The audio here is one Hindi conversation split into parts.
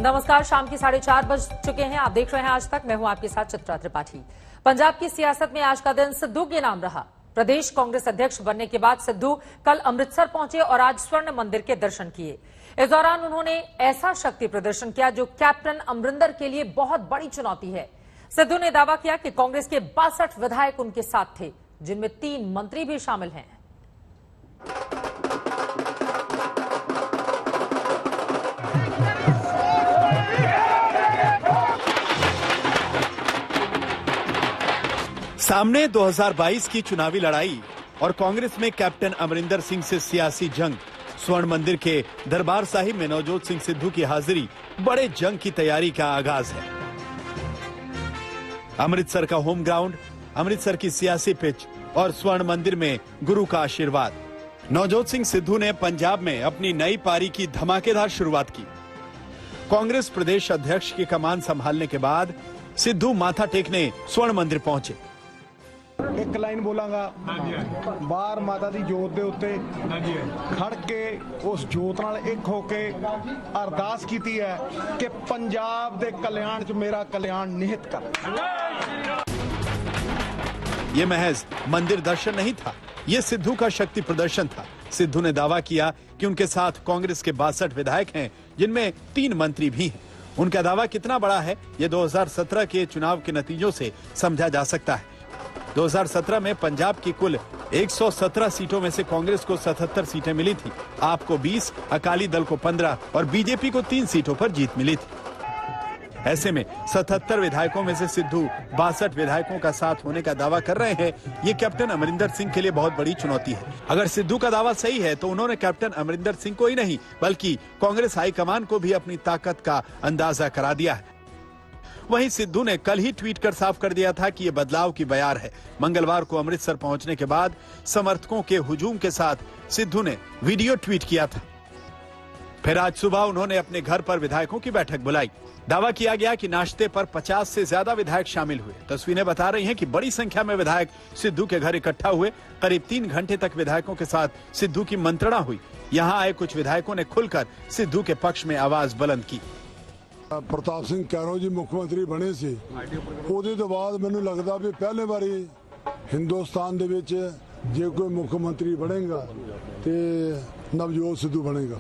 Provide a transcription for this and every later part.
नमस्कार, शाम की 4:30 बज चुके हैं। आप देख रहे हैं आज तक। मैं हूं आपके साथ चित्रा त्रिपाठी। पंजाब की सियासत में आज का दिन सिद्धू के नाम रहा। प्रदेश कांग्रेस अध्यक्ष बनने के बाद सिद्धू कल अमृतसर पहुंचे और आज स्वर्ण मंदिर के दर्शन किए। इस दौरान उन्होंने ऐसा शक्ति प्रदर्शन किया जो कैप्टन अमरिंदर के लिए बहुत बड़ी चुनौती है। सिद्धू ने दावा किया कि कांग्रेस के 62 विधायक उनके साथ थे, जिनमें 3 मंत्री भी शामिल हैं। सामने 2022 की चुनावी लड़ाई और कांग्रेस में कैप्टन अमरिंदर सिंह से सियासी जंग। स्वर्ण मंदिर के दरबार साहिब में नवजोत सिंह सिद्धू की हाजिरी बड़े जंग की तैयारी का आगाज है। अमृतसर का होम ग्राउंड, अमृतसर की सियासी पिच और स्वर्ण मंदिर में गुरु का आशीर्वाद। नवजोत सिंह सिद्धू ने पंजाब में अपनी नई पारी की धमाकेदार शुरुआत की। कांग्रेस प्रदेश अध्यक्ष की कमान संभालने के बाद सिद्धू माथा टेकने स्वर्ण मंदिर पहुंचे। एक लाइन बोलांगा, बाहर माता दी जोत दे उत्ते खड़ के उस जोत नाल एक होके अरदास कीती है कि पंजाब दे कल्याण च मेरा कल्याण निहित कर। ये महज मंदिर दर्शन नहीं था, ये सिद्धू का शक्ति प्रदर्शन था। सिद्धू ने दावा किया कि उनके साथ कांग्रेस के 62 विधायक हैं, जिनमें 3 मंत्री भी हैं। उनका दावा कितना बड़ा है, ये 2017 के चुनाव के नतीजों से समझा जा सकता है। 2017 में पंजाब की कुल 117 सीटों में से कांग्रेस को 77 सीटें मिली थी, आप को 20, अकाली दल को 15 और बीजेपी को 3 सीटों पर जीत मिली थी। ऐसे में 77 विधायकों में से सिद्धू 62 विधायकों का साथ होने का दावा कर रहे हैं। ये कैप्टन अमरिंदर सिंह के लिए बहुत बड़ी चुनौती है। अगर सिद्धू का दावा सही है तो उन्होंने कैप्टन अमरिंदर सिंह को ही नहीं बल्कि कांग्रेस हाईकमान को भी अपनी ताकत का अंदाजा करा दिया है। वहीं सिद्धू ने कल ही ट्वीट कर साफ कर दिया था कि ये बदलाव की बयार है। मंगलवार को अमृतसर पहुंचने के बाद समर्थकों के हुजूम के साथ सिद्धू ने वीडियो ट्वीट किया था। फिर आज सुबह उन्होंने अपने घर पर विधायकों की बैठक बुलाई। दावा किया गया कि नाश्ते पर 50 से ज्यादा विधायक शामिल हुए। तस्वीरें बता रही हैं कि बड़ी संख्या में विधायक सिद्धू के घर इकट्ठा हुए। करीब 3 घंटे तक विधायकों के साथ सिद्धू की मंत्रणा हुई। यहाँ आए कुछ विधायकों ने खुलकर सिद्धू के पक्ष में आवाज बुलंद की। प्रताप सिंह कैरो जी मुख्यमंत्री बने सी, ਉਹਦੇ ਤੋਂ ਬਾਅਦ ਮੈਨੂੰ ਲੱਗਦਾ ਵੀ ਪਹਿਲੇ ਵਾਰੀ हिंदुस्तान ਦੇ ਵਿੱਚ ਜੇ ਕੋਈ मुख्यमंत्री बनेगा तो नवजोत सिद्धू बनेगा।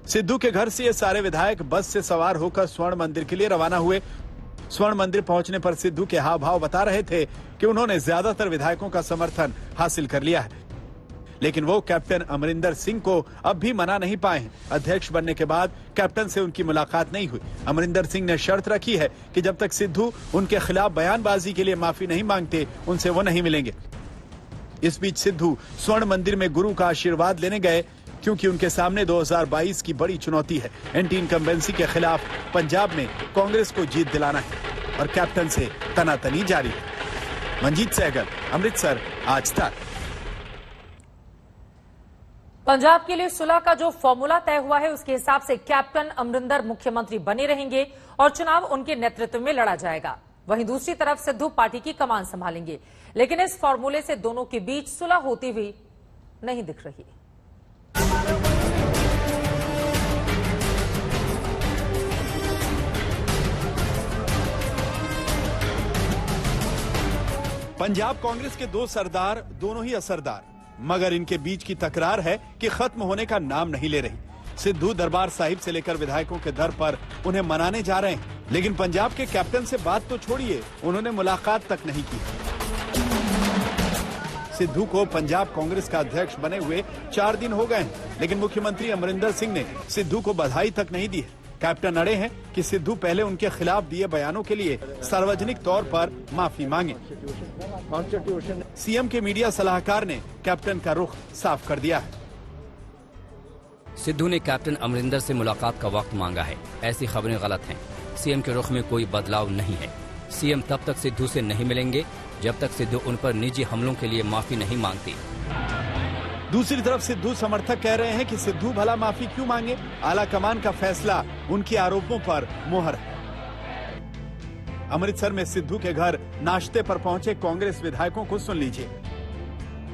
सिद्धू के घर से ये सारे विधायक बस से सवार होकर स्वर्ण मंदिर के लिए रवाना हुए। स्वर्ण मंदिर पहुंचने पर सिद्धू के हाव भाव बता रहे थे कि उन्होंने ज्यादातर विधायकों का समर्थन हासिल कर लिया है, लेकिन वो कैप्टन अमरिंदर सिंह को अब भी मना नहीं पाए हैं। अध्यक्ष बनने के बाद कैप्टन से उनकी मुलाकात नहीं हुई। अमरिंदर सिंह ने शर्त रखी है कि जब तक सिद्धू उनके खिलाफ बयानबाजी के लिए माफी नहीं मांगते, उनसे वो नहीं मिलेंगे। इस बीच सिद्धू स्वर्ण मंदिर में गुरु का आशीर्वाद लेने गए, क्योंकि उनके सामने 2022 की बड़ी चुनौती है। एंटी इनकम्बेंसी के खिलाफ पंजाब में कांग्रेस को जीत दिलाना है और कैप्टन से तनातनी जारी है। मंजीत सहगल, अमृतसर, आज तक। पंजाब के लिए सुलह का जो फॉर्मूला तय हुआ है, उसके हिसाब से कैप्टन अमरिंदर मुख्यमंत्री बने रहेंगे और चुनाव उनके नेतृत्व में लड़ा जाएगा। वहीं दूसरी तरफ सिद्धू पार्टी की कमान संभालेंगे, लेकिन इस फॉर्मूले से दोनों के बीच सुलह होती हुई नहीं दिख रही। पंजाब कांग्रेस के 2 सरदार, दोनों ही असरदार, मगर इनके बीच की तकरार है कि खत्म होने का नाम नहीं ले रही। सिद्धू दरबार साहिब से लेकर विधायकों के दर पर उन्हें मनाने जा रहे हैं, लेकिन पंजाब के कैप्टन से बात तो छोड़िए, उन्होंने मुलाकात तक नहीं की। सिद्धू को पंजाब कांग्रेस का अध्यक्ष बने हुए 4 दिन हो गए हैं, लेकिन मुख्यमंत्री अमरिंदर सिंह ने सिद्धू को बधाई तक नहीं दी है। कैप्टन अड़े हैं कि सिद्धू पहले उनके खिलाफ दिए बयानों के लिए सार्वजनिक तौर पर माफी मांगे। सीएम के मीडिया सलाहकार ने कैप्टन का रुख साफ कर दिया है। सिद्धू ने कैप्टन अमरिंदर से मुलाकात का वक्त मांगा है, ऐसी खबरें गलत हैं। सीएम के रुख में कोई बदलाव नहीं है। सीएम तब तक सिद्धू से नहीं मिलेंगे जब तक सिद्धू उन पर निजी हमलों के लिए माफी नहीं मांगती। दूसरी तरफ सिद्धू समर्थक कह रहे हैं कि सिद्धू भला माफी क्यों मांगे, आला कमान का फैसला उनके आरोपों पर मोहर है। अमृतसर में सिद्धू के घर नाश्ते पर पहुंचे कांग्रेस विधायकों को सुन लीजिए।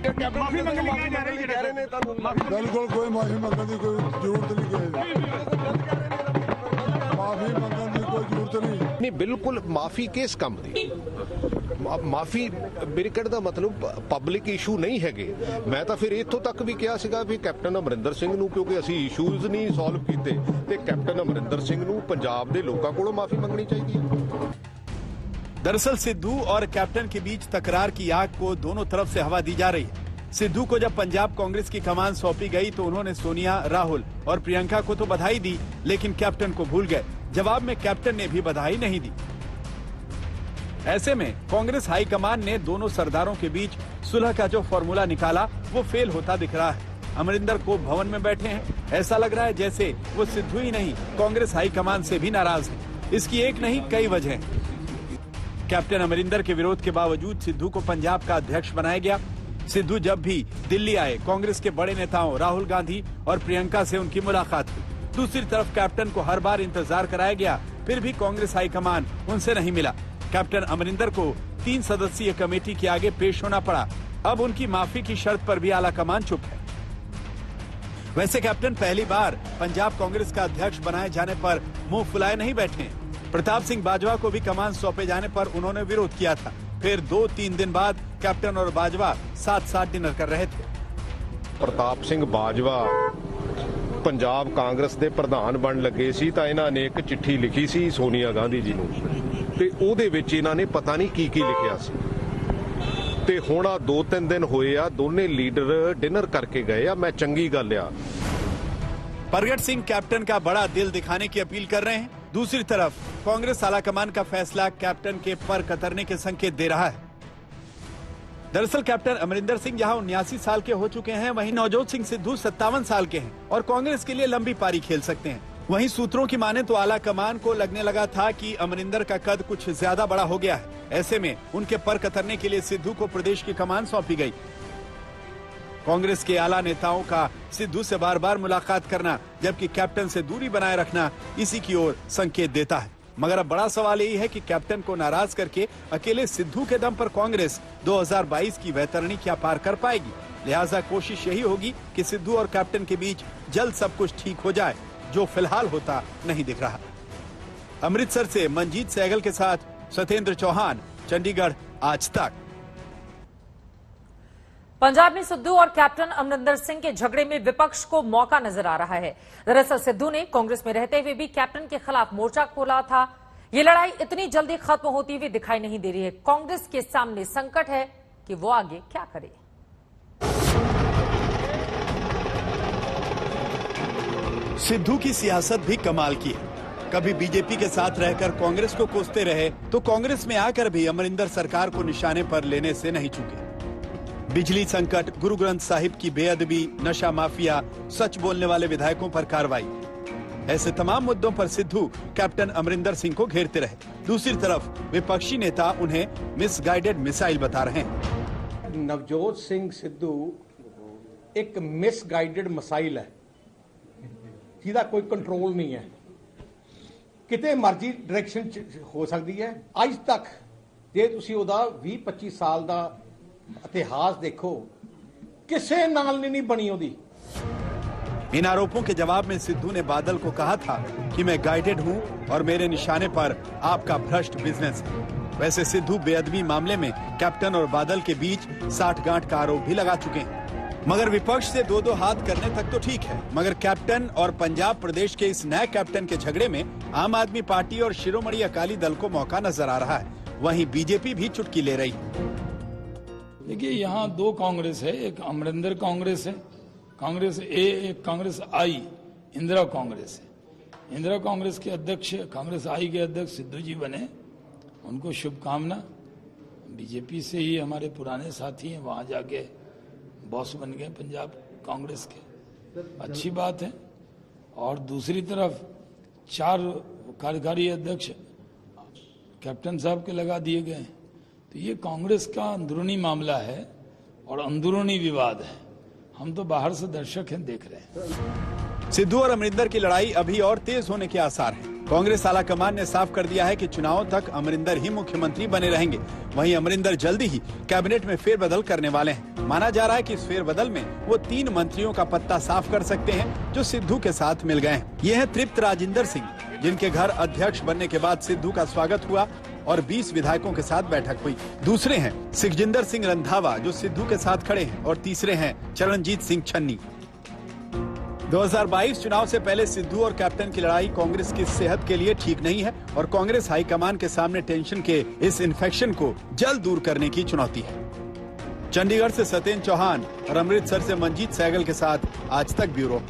ਮਾਫੀ ਮੰਗਣ ਲਈ ਕਹਿ ਰਹੇ ਨੇ ਤੁਹਾਨੂੰ ਬਿਲਕੁਲ ਕੋਈ ਮਾਫੀ ਮੰਗਣ ਦੀ ਕੋਈ ਜ਼ਰੂਰਤ ਨਹੀਂ ਕਿਸੇ ਦੀ ਮਾਫੀ ਮੰਗਣ ਦੀ ਕੋਈ ਜ਼ਰੂਰਤ ਨਹੀਂ ਬਿਲਕੁਲ ਮਾਫੀ ਕਿਸ ਕੰਮ ਦੀ ਮਾਫੀ ਮੇਰੇ ਕਹਿਣ ਦਾ ਮਤਲਬ ਪਬਲਿਕ ਇਸ਼ੂ ਨਹੀਂ ਹੈਗੇ। ਮੈਂ ਤਾਂ ਫਿਰ ਇੱਥੋਂ ਤੱਕ ਵੀ ਕਿਹਾ ਸੀਗਾ ਵੀ ਕੈਪਟਨ ਅਮਰਿੰਦਰ ਸਿੰਘ ਨੂੰ ਕਿਉਂਕਿ ਅਸੀਂ ਇਸ਼ੂਜ਼ ਨਹੀਂ ਸੋਲਵ ਕੀਤੇ ਤੇ ਕੈਪਟਨ ਅਮਰਿੰਦਰ ਸਿੰਘ ਨੂੰ ਪੰਜਾਬ ਦੇ ਲੋਕਾਂ ਕੋਲੋਂ ਮਾਫੀ ਮੰਗਣੀ ਚਾਹੀਦੀ ਹੈ। दरअसल सिद्धू और कैप्टन के बीच तकरार की आग को दोनों तरफ से हवा दी जा रही है। सिद्धू को जब पंजाब कांग्रेस की कमान सौंपी गई तो उन्होंने सोनिया, राहुल और प्रियंका को तो बधाई दी, लेकिन कैप्टन को भूल गए। जवाब में कैप्टन ने भी बधाई नहीं दी। ऐसे में कांग्रेस हाईकमान ने दोनों सरदारों के बीच सुलह का जो फॉर्मूला निकाला वो फेल होता दिख रहा है। अमरिंदर को भवन में बैठे हैं, ऐसा लग रहा है जैसे वो सिद्धू ही नहीं कांग्रेस हाईकमान से भी नाराज है। इसकी एक नहीं कई वजह हैं। कैप्टन अमरिंदर के विरोध के बावजूद सिद्धू को पंजाब का अध्यक्ष बनाया गया। सिद्धू जब भी दिल्ली आए कांग्रेस के बड़े नेताओं राहुल गांधी और प्रियंका से उनकी मुलाकात हुई। दूसरी तरफ कैप्टन को हर बार इंतजार कराया गया, फिर भी कांग्रेस हाईकमान उनसे नहीं मिला। कैप्टन अमरिंदर को 3 सदस्यीय कमेटी के आगे पेश होना पड़ा। अब उनकी माफी की शर्त पर भी आला कमान चुप है। वैसे कैप्टन पहली बार पंजाब कांग्रेस का अध्यक्ष बनाए जाने पर मुंह फुलाए नहीं बैठे। प्रताप सिंह बाजवा को भी कमान सौंपे जाने पर उन्होंने विरोध किया था। फिर 2-3 दिन बाद कैप्टन और बाजवा साथ साथ डिनर कर रहे थे। ਪ੍ਰਤਾਪ ਸਿੰਘ ਬਾਜਵਾ ਪੰਜਾਬ ਕਾਂਗਰਸ ਦੇ ਪ੍ਰਧਾਨ ਬਣ ਲੱਗੇ ਸੀ ਤਾਂ ਇਹਨਾਂ ਨੇ ਇੱਕ ਚਿੱਠੀ ਲਿਖੀ ਸੀ ਸੋਨੀਆ ਗਾਂਧੀ ਜੀ ਨੂੰ ਤੇ ਉਹਦੇ ਵਿੱਚ ਇਹਨਾਂ ਨੇ ਪਤਾ ਨਹੀਂ ਕੀ ਲਿਖਿਆ ਸੀ ਤੇ ਹੁਣ ਆ 2-3 ਦਿਨ ਹੋਏ ਆ ਦੋਨੇ ਲੀਡਰ ਡਿਨਰ ਕਰਕੇ ਗਏ ਆ। ਮੈਂ ਚੰਗੀ ਗੱਲ ਆ। प्रगट सिंह कैप्टन का बड़ा दिल दिखाने की अपील कर रहे हैं। दूसरी तरफ कांग्रेस आलाकमान का फैसला कैप्टन के पर कतरने के संकेत दे रहा है। दरअसल कैप्टन अमरिंदर सिंह जहां 79 साल के हो चुके हैं, वहीं नवजोत सिंह सिद्धू 57 साल के हैं और कांग्रेस के लिए लंबी पारी खेल सकते हैं। वहीं सूत्रों की माने तो आलाकमान को लगने लगा था कि अमरिंदर का कद कुछ ज्यादा बड़ा हो गया है। ऐसे में उनके पर कतरने के लिए सिद्धू को प्रदेश की कमान सौंपी गई। कांग्रेस के आला नेताओं का सिद्धू से बार बार मुलाकात करना, जबकि कैप्टन से दूरी बनाए रखना इसी की ओर संकेत देता है। मगर अब बड़ा सवाल यही है कि कैप्टन को नाराज करके अकेले सिद्धू के दम पर कांग्रेस 2022 की वैतरणी क्या पार कर पाएगी। लिहाजा कोशिश यही होगी कि सिद्धू और कैप्टन के बीच जल्द सब कुछ ठीक हो जाए, जो फिलहाल होता नहीं दिख रहा। अमृतसर से मंजीत सहगल के साथ सत्येंद्र चौहान, चंडीगढ़ आज तक। पंजाब में सिद्धू और कैप्टन अमरिंदर सिंह के झगड़े में विपक्ष को मौका नजर आ रहा है। दरअसल सिद्धू ने कांग्रेस में रहते हुए भी कैप्टन के खिलाफ मोर्चा खोला था। ये लड़ाई इतनी जल्दी खत्म होती हुई दिखाई नहीं दे रही है। कांग्रेस के सामने संकट है कि वो आगे क्या करे। सिद्धू की सियासत भी कमाल की है। कभी बीजेपी के साथ रहकर कांग्रेस को कोसते रहे तो कांग्रेस में आकर भी अमरिंदर सरकार को निशाने पर लेने से नहीं चूके। बिजली संकट, गुरु ग्रंथ साहिब की बेअदबी, नशा माफिया, सच बोलने वाले विधायकों पर कार्रवाई, ऐसे तमाम मुद्दों पर सिद्धू कैप्टन अमरिंदर सिंह को घेरते रहे। दूसरी तरफ विपक्षी नेता उन्हें मिसगाइडेड मिसाइल बता रहे हैं। नवजोत सिंह सिद्धू एक मिसगाइडेड मिसाइल है जिहदा कोई कंट्रोल नहीं है, किते मर्जी डायरेक्शन हो सकती है। अज तक जे तुसीं ओहदा 20-25 साल का इतिहास देखो, किसे नाल नहीं बनी ओदी। इन आरोपों के जवाब में सिद्धू ने बादल को कहा था कि मैं गाइडेड हूं और मेरे निशाने पर आपका भ्रष्ट बिजनेस है। वैसे सिद्धू बेअदबी मामले में कैप्टन और बादल के बीच साठगांठ का आरोप भी लगा चुके हैं। मगर विपक्ष से 2-2 हाथ करने तक तो ठीक है, मगर कैप्टन और पंजाब प्रदेश के इस नए कैप्टन के झगड़े में आम आदमी पार्टी और शिरोमणि अकाली दल को मौका नजर आ रहा है। वहीं बीजेपी भी चुटकी ले रही है। देखिए, यहाँ 2 कांग्रेस है, एक अमरिंदर कांग्रेस है, कांग्रेस ए, एक कांग्रेस आई, इंदिरा कांग्रेस है। इंदिरा कांग्रेस के अध्यक्ष, कांग्रेस आई के अध्यक्ष सिद्धू जी बने, उनको शुभकामना। बीजेपी से ही हमारे पुराने साथी हैं, वहां जाके बॉस बन गए पंजाब कांग्रेस के, अच्छी बात है। और दूसरी तरफ 4 कार्यकारी अध्यक्ष कैप्टन साहब के लगा दिए गए। तो ये कांग्रेस का अंदरूनी मामला है और अंदरूनी विवाद है। हम तो बाहर से दर्शक हैं, देख रहे हैं। सिद्धू और अमरिंदर की लड़ाई अभी और तेज होने के आसार हैं। कांग्रेस आला कमान ने साफ कर दिया है कि चुनाव तक अमरिंदर ही मुख्यमंत्री बने रहेंगे। वहीं अमरिंदर जल्दी ही कैबिनेट में फेरबदल करने वाले हैं। माना जा रहा है कि इस फेरबदल में वो 3 मंत्रियों का पत्ता साफ कर सकते हैं जो सिद्धू के साथ मिल गए हैं। ये हैं तृप्त राजिंदर सिंह, जिनके घर अध्यक्ष बनने के बाद सिद्धू का स्वागत हुआ और 20 विधायकों के साथ बैठक हुई। दूसरे हैं सिखजिंदर सिंह रंधावा, जो सिद्धू के साथ खड़े हैं, और तीसरे हैं चरणजीत सिंह छन्नी। 2022 चुनाव से पहले सिद्धू और कैप्टन की लड़ाई कांग्रेस की सेहत के लिए ठीक नहीं है और कांग्रेस हाईकमान के सामने टेंशन के इस इन्फेक्शन को जल्द दूर करने की चुनौती है। चंडीगढ़ से सत्येंद्र चौहान और अमृतसर से मंजीत सहगल के साथ आज तक ब्यूरो।